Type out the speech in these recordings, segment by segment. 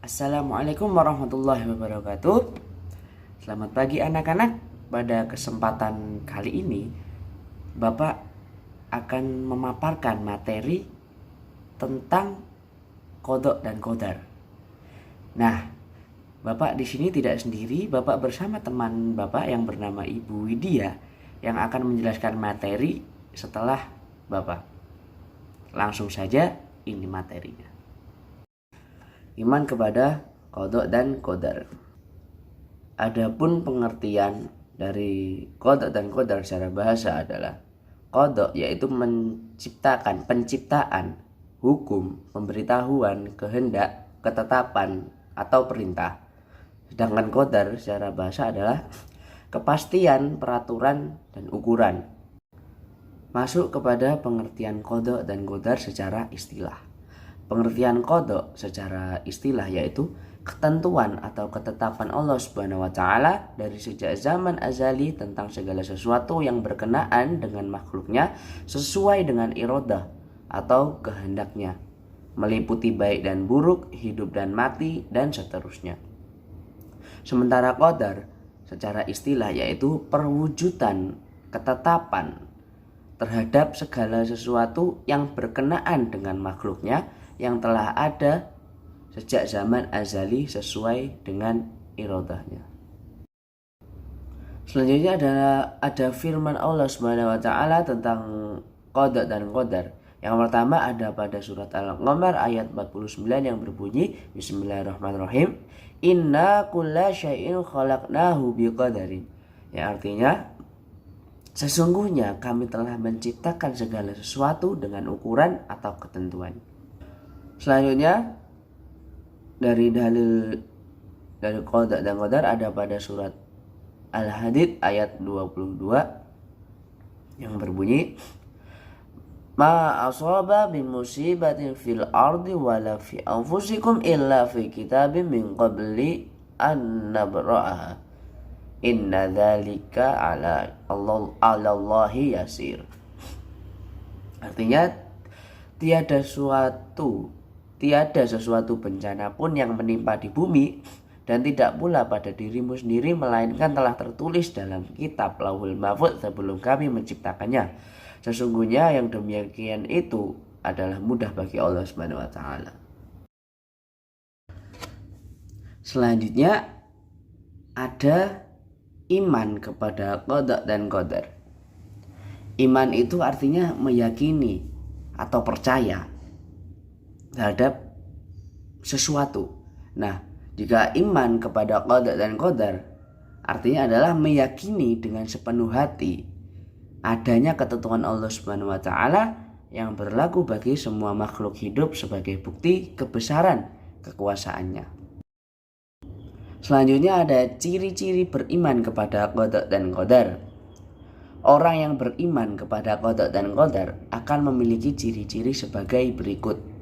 Assalamualaikum warahmatullahi wabarakatuh. Selamat pagi anak-anak. Pada kesempatan kali ini Bapak akan memaparkan materi tentang qadha dan qadar. Nah, Bapak di sini tidak sendiri. Bapak bersama teman Bapak yang bernama Ibu Widya yang akan menjelaskan materi setelah Bapak. Langsung saja ini materinya. Iman kepada qadha dan qadar. Adapun pengertian dari qadha dan qadar secara bahasa adalah qadha yaitu penciptaan, hukum, pemberitahuan, kehendak, ketetapan atau perintah. Sedangkan qadar secara bahasa adalah kepastian, peraturan dan ukuran. Masuk kepada pengertian qadha dan qadar secara istilah. Pengertian qadha secara istilah yaitu ketentuan atau ketetapan Allah Subhanahu wa taala dari sejak zaman azali tentang segala sesuatu yang berkenaan dengan makhluknya sesuai dengan iradah atau kehendaknya, meliputi baik dan buruk, hidup dan mati dan seterusnya. Sementara qadar secara istilah yaitu perwujudan ketetapan terhadap segala sesuatu yang berkenaan dengan makhluknya yang telah ada sejak zaman azali sesuai dengan iradahnya. Selanjutnya ada firman Allah Subhanahu wa taala tentang qadha dan qadar. Yang pertama ada pada surat Al-Qamar ayat 49 yang berbunyi Bismillahirrahmanirrahim. Inna kulla syai'in khalaqnahu biqadarin. Yang artinya sesungguhnya kami telah menciptakan segala sesuatu dengan ukuran atau ketentuan. Selanjutnya dari dalil dari qadha dan qadar ada pada surat Al-Hadid ayat 22 yang berbunyi Ma asaba min musibatin fil ardi wala fi anfusikum illa fi kitabim min qabli an nabra'aha inna dzalika ala Allahi yasir. Artinya tiada sesuatu bencana pun yang menimpa di bumi dan tidak pula pada dirimu sendiri melainkan telah tertulis dalam kitab Lauhul Mahfuz sebelum kami menciptakannya. Sesungguhnya yang demikian itu adalah mudah bagi Allah Subhanahu wa taala. Selanjutnya ada iman kepada qadha dan qadar. Iman itu artinya meyakini atau percaya terhadap sesuatu. Nah, jika iman kepada qadha dan qadar artinya adalah meyakini dengan sepenuh hati adanya ketentuan Allah Subhanahu wa taala yang berlaku bagi semua makhluk hidup sebagai bukti kebesaran kekuasaannya. Selanjutnya ada ciri-ciri beriman kepada qadha dan qadar. Orang yang beriman kepada qadha dan qadar akan memiliki ciri-ciri sebagai berikut.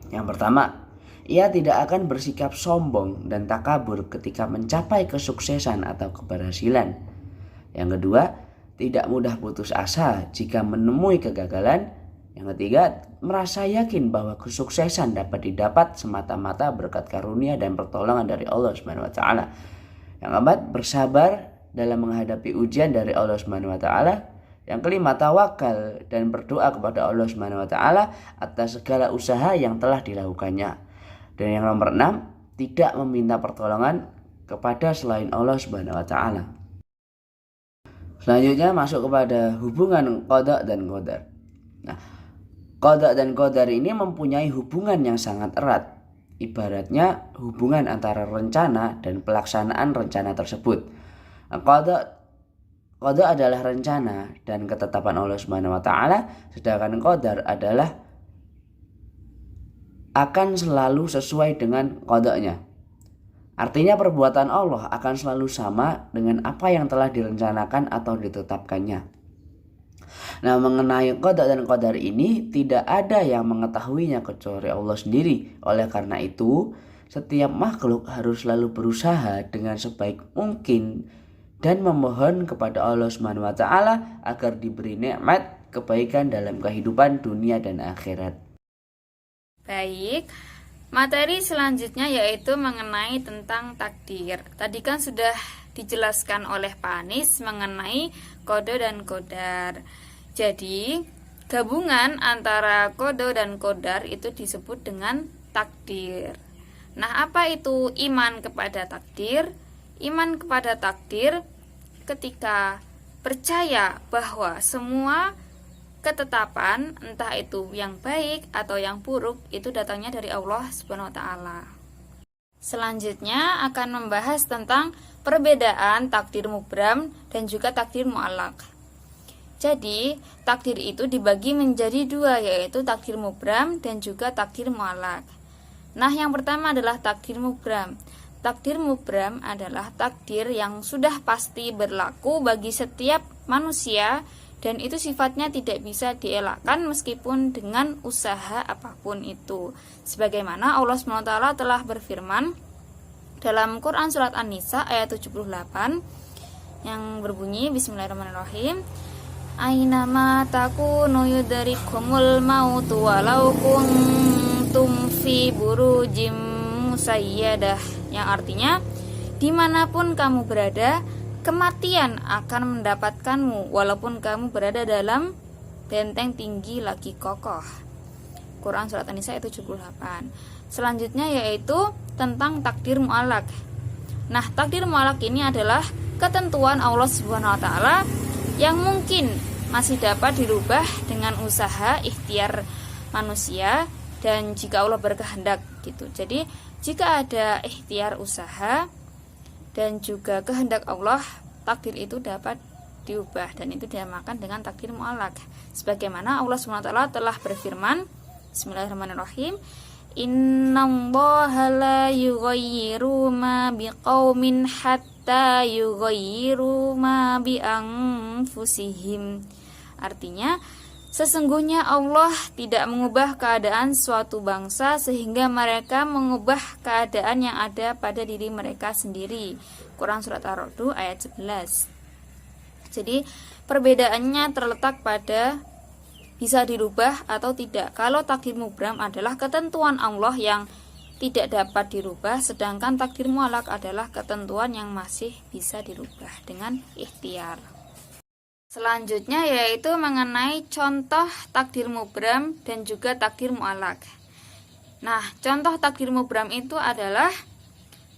Yang pertama, ia tidak akan bersikap sombong dan takabur ketika mencapai kesuksesan atau keberhasilan. Yang kedua, tidak mudah putus asa jika menemui kegagalan. Yang ketiga, merasa yakin bahwa kesuksesan dapat didapat semata-mata berkat karunia dan pertolongan dari Allah Subhanahu wa taala. Yang keempat, bersabar dalam menghadapi ujian dari Allah Subhanahu wa taala. Yang kelima, tawakal dan berdoa kepada Allah Subhanahu wa taala atas segala usaha yang telah dilakukannya. Dan yang nomor 6, tidak meminta pertolongan kepada selain Allah Subhanahu wa taala. Selanjutnya masuk kepada hubungan qadha dan qadar. Nah, qadha dan qadar ini mempunyai hubungan yang sangat erat. Ibaratnya hubungan antara rencana dan pelaksanaan rencana tersebut. Nah, qadha adalah rencana dan ketetapan Allah Subhanahu wa taala, sedangkan qadar adalah akan selalu sesuai dengan qadha-nya. Artinya perbuatan Allah akan selalu sama dengan apa yang telah direncanakan atau ditetapkannya. Nah, mengenai qadha dan qadar ini tidak ada yang mengetahuinya kecuali Allah sendiri. Oleh karena itu, setiap makhluk harus selalu berusaha dengan sebaik mungkin dan memohon kepada Allah Subhanahu wa taala agar diberi nikmat kebaikan dalam kehidupan dunia dan akhirat. Baik, Materi selanjutnya yaitu mengenai tentang takdir. Tadi kan sudah dijelaskan oleh Pak Anis mengenai qada dan qadar. Jadi, gabungan antara qada dan qadar itu disebut dengan takdir. Nah, apa itu iman kepada takdir? Iman kepada takdir ketika percaya bahwa semua ketetapan, entah itu yang baik atau yang buruk, itu datangnya dari Allah Subhanahu wa taala. Selanjutnya akan membahas tentang perbedaan takdir mubram dan juga takdir mu'allaq. Jadi, takdir itu dibagi menjadi dua, yaitu takdir mubram dan juga takdir mu'allaq. Nah, yang pertama adalah takdir mubram. Takdir mubram adalah takdir yang sudah pasti berlaku bagi setiap manusia, dan itu sifatnya tidak bisa dielakkan meskipun dengan usaha apapun itu. Sebagaimana Allah SWT telah berfirman dalam Quran Surat An-Nisa ayat 78 yang berbunyi, Bismillahirrahmanirrahim, Ainama takunu yudrikumul mautu walau kuntum fi burujim musayyadah, yang artinya dimanapun kamu berada, kematian akan mendapatkanmu walaupun kamu berada dalam benteng tinggi lagi kokoh. Quran Surat An-Nisa ayat 78. Selanjutnya yaitu tentang takdir mu'allaq. Nah, takdir mu'allaq ini adalah ketentuan Allah Subhanahu wa taala yang mungkin masih dapat dirubah dengan usaha ikhtiar manusia dan jika Allah berkehendak gitu. Jadi, jika ada ikhtiar usaha dan juga kehendak Allah, takdir itu dapat diubah dan itu dinamakan dengan takdir mu'allaq. Sebagaimana Allah SWT telah berfirman, Bismillahirrahmanirrahim, Innallaha la yughayyiru ma biqaumin hatta yughayyiru ma bi anfusihim. Artinya, sesungguhnya Allah tidak mengubah keadaan suatu bangsa sehingga mereka mengubah keadaan yang ada pada diri mereka sendiri. Quran Surat Ar-Ra'd ayat 11. Jadi perbedaannya terletak pada bisa dirubah atau tidak. Kalau takdir mubram adalah ketentuan Allah yang tidak dapat dirubah, sedangkan takdir mu'allaq adalah ketentuan yang masih bisa dirubah dengan ikhtiar. Selanjutnya yaitu mengenai contoh takdir mubram dan juga takdir mu'allaq. Nah, contoh takdir mubram itu adalah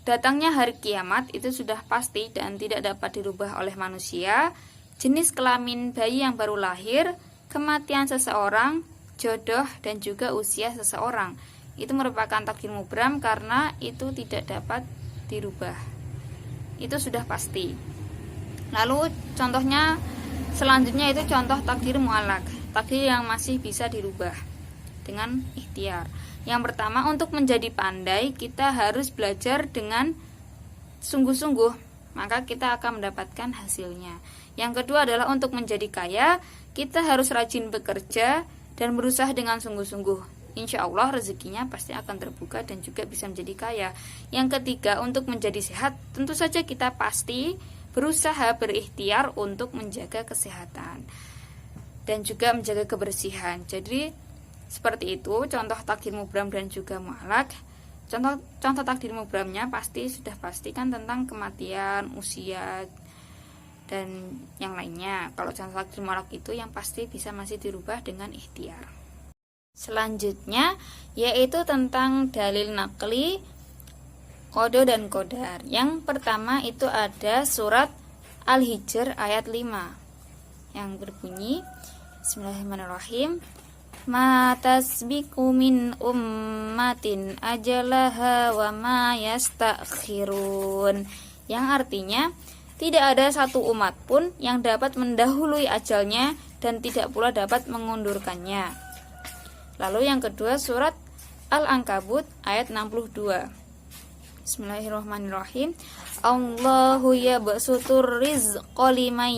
datangnya hari kiamat, itu sudah pasti dan tidak dapat dirubah oleh manusia. Jenis kelamin bayi yang baru lahir, kematian seseorang, jodoh, dan juga usia seseorang. Itu merupakan takdir mubram karena itu tidak dapat dirubah. Itu sudah pasti. Lalu contohnya selanjutnya itu contoh takdir mu'allaq, takdir yang masih bisa dirubah dengan ikhtiar. Yang pertama, untuk menjadi pandai kita harus belajar dengan sungguh-sungguh, maka kita akan mendapatkan hasilnya. Yang kedua adalah untuk menjadi kaya, kita harus rajin bekerja dan berusaha dengan sungguh-sungguh. Insya Allah rezekinya pasti akan terbuka dan juga bisa menjadi kaya. Yang ketiga, untuk menjadi sehat, tentu saja kita pasti berusaha berikhtiar untuk menjaga kesehatan dan juga menjaga kebersihan. Jadi seperti itu contoh takdir mubram dan juga mu'allaq. Contoh takdir mubramnya pasti sudah pastikan tentang kematian, usia, dan yang lainnya. Kalau contoh takdir mu'allaq itu yang pasti bisa masih dirubah dengan ikhtiar. Selanjutnya yaitu tentang dalil naqli, qada dan qadar. Yang pertama itu ada surat Al-Hijr ayat 5 yang berbunyi, Bismillahirrahmanirrahim, Ma tasbiqu min ummatin ajalaha wa ma yastakhirun. Yang artinya, tidak ada satu umat pun yang dapat mendahului ajalnya dan tidak pula dapat mengundurkannya. Lalu yang kedua surat Al-Ankabut ayat 62. Bismillahirrahmanirrahim. Allahu yabsutur rizqa liman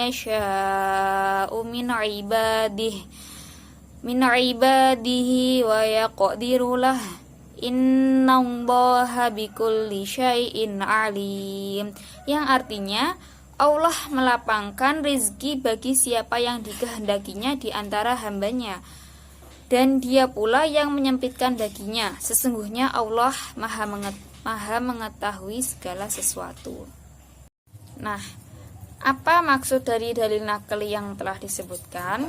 yasha'u min ibadihi wa yaqdiru lah. Innallaha bikulli syai'in alim. Yang artinya Allah melapangkan rezeki bagi siapa yang dikehendakinya di antara hambanya. dan Dia pula yang menyempitkan baginya. Sesungguhnya Allah maha mengetahui segala sesuatu. Nah, apa maksud dari dalil nakli yang telah disebutkan?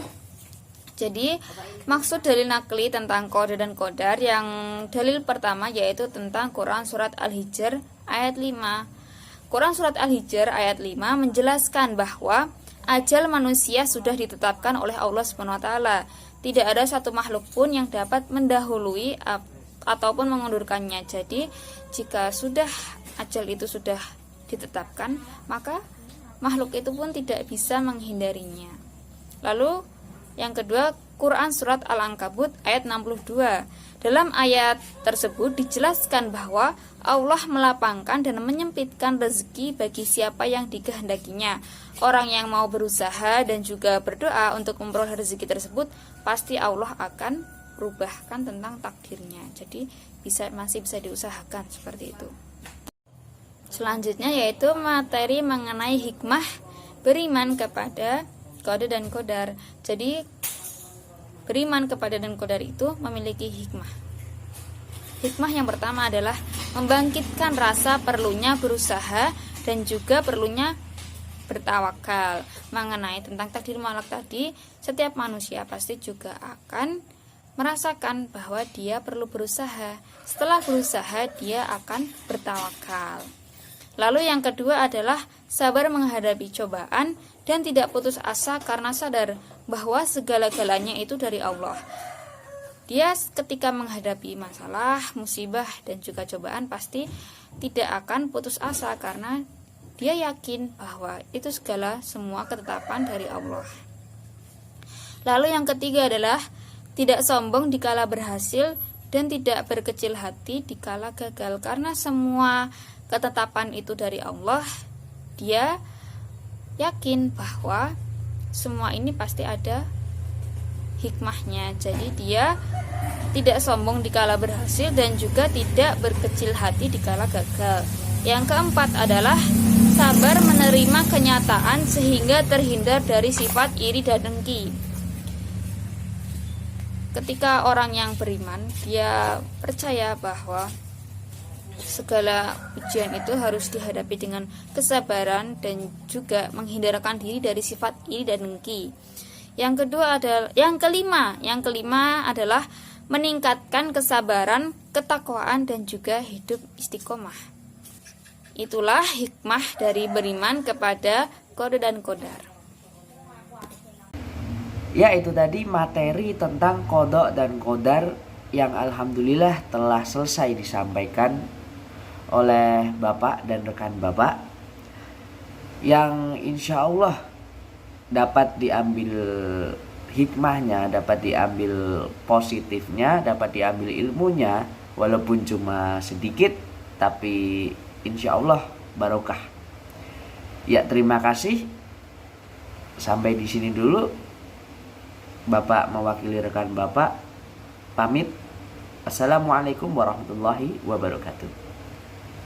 Jadi, maksud dalil nakli tentang qada dan qadar yang dalil pertama yaitu tentang Quran Surat Al-Hijr ayat 5. Quran Surat Al-Hijr ayat 5 menjelaskan bahwa ajal manusia sudah ditetapkan oleh Allah SWT. Tidak ada satu makhluk pun yang dapat mendahului ataupun mengundurkannya. Jadi, jika sudah ajal itu sudah ditetapkan, maka makhluk itu pun tidak bisa menghindarinya. Lalu, yang kedua, Quran Surat Al-Ankabut ayat 62. Dalam ayat tersebut dijelaskan bahwa Allah melapangkan dan menyempitkan rezeki bagi siapa yang dikehendakinya. Orang yang mau berusaha dan juga berdoa untuk memperoleh rezeki tersebut, pasti Allah akan rubahkan tentang takdirnya. Jadi masih bisa diusahakan seperti itu. Selanjutnya yaitu materi mengenai hikmah beriman kepada qada dan qadar. Jadi beriman kepada dan qadar itu memiliki hikmah. Hikmah yang pertama adalah membangkitkan rasa perlunya berusaha dan juga perlunya bertawakal. Mengenai tentang takdir mutlak tadi, setiap manusia pasti juga akan merasakan bahwa dia perlu berusaha. Setelah berusaha, dia akan bertawakal. Lalu yang kedua adalah sabar menghadapi cobaan dan tidak putus asa karena sadar bahwa segala-galanya itu dari Allah. Dia ketika menghadapi masalah, musibah, dan juga cobaan pasti tidak akan putus asa karena dia yakin bahwa itu semua ketetapan dari Allah. Lalu yang ketiga adalah tidak sombong dikala berhasil dan tidak berkecil hati dikala gagal. Karena semua ketetapan itu dari Allah, dia yakin bahwa semua ini pasti ada hikmahnya. Jadi dia tidak sombong dikala berhasil dan juga tidak berkecil hati dikala gagal. Yang keempat adalah sabar menerima kenyataan sehingga terhindar dari sifat iri dan dengki. Ketika orang yang beriman, dia percaya bahwa segala ujian itu harus dihadapi dengan kesabaran dan juga menghindarkan diri dari sifat iri dan dengki. Yang kelima adalah meningkatkan kesabaran, ketakwaan dan juga hidup istiqomah. Itulah hikmah dari beriman kepada qada dan qadar. Ya, itu tadi materi tentang qada dan qadar yang alhamdulillah telah selesai disampaikan oleh Bapak dan rekan Bapak, yang insya Allah dapat diambil hikmahnya, dapat diambil positifnya, dapat diambil ilmunya, walaupun cuma sedikit, tapi insya Allah barokah. Ya, terima kasih. Sampai di sini dulu. Bapak mewakili rekan Bapak pamit. Assalamualaikum warahmatullahi wabarakatuh.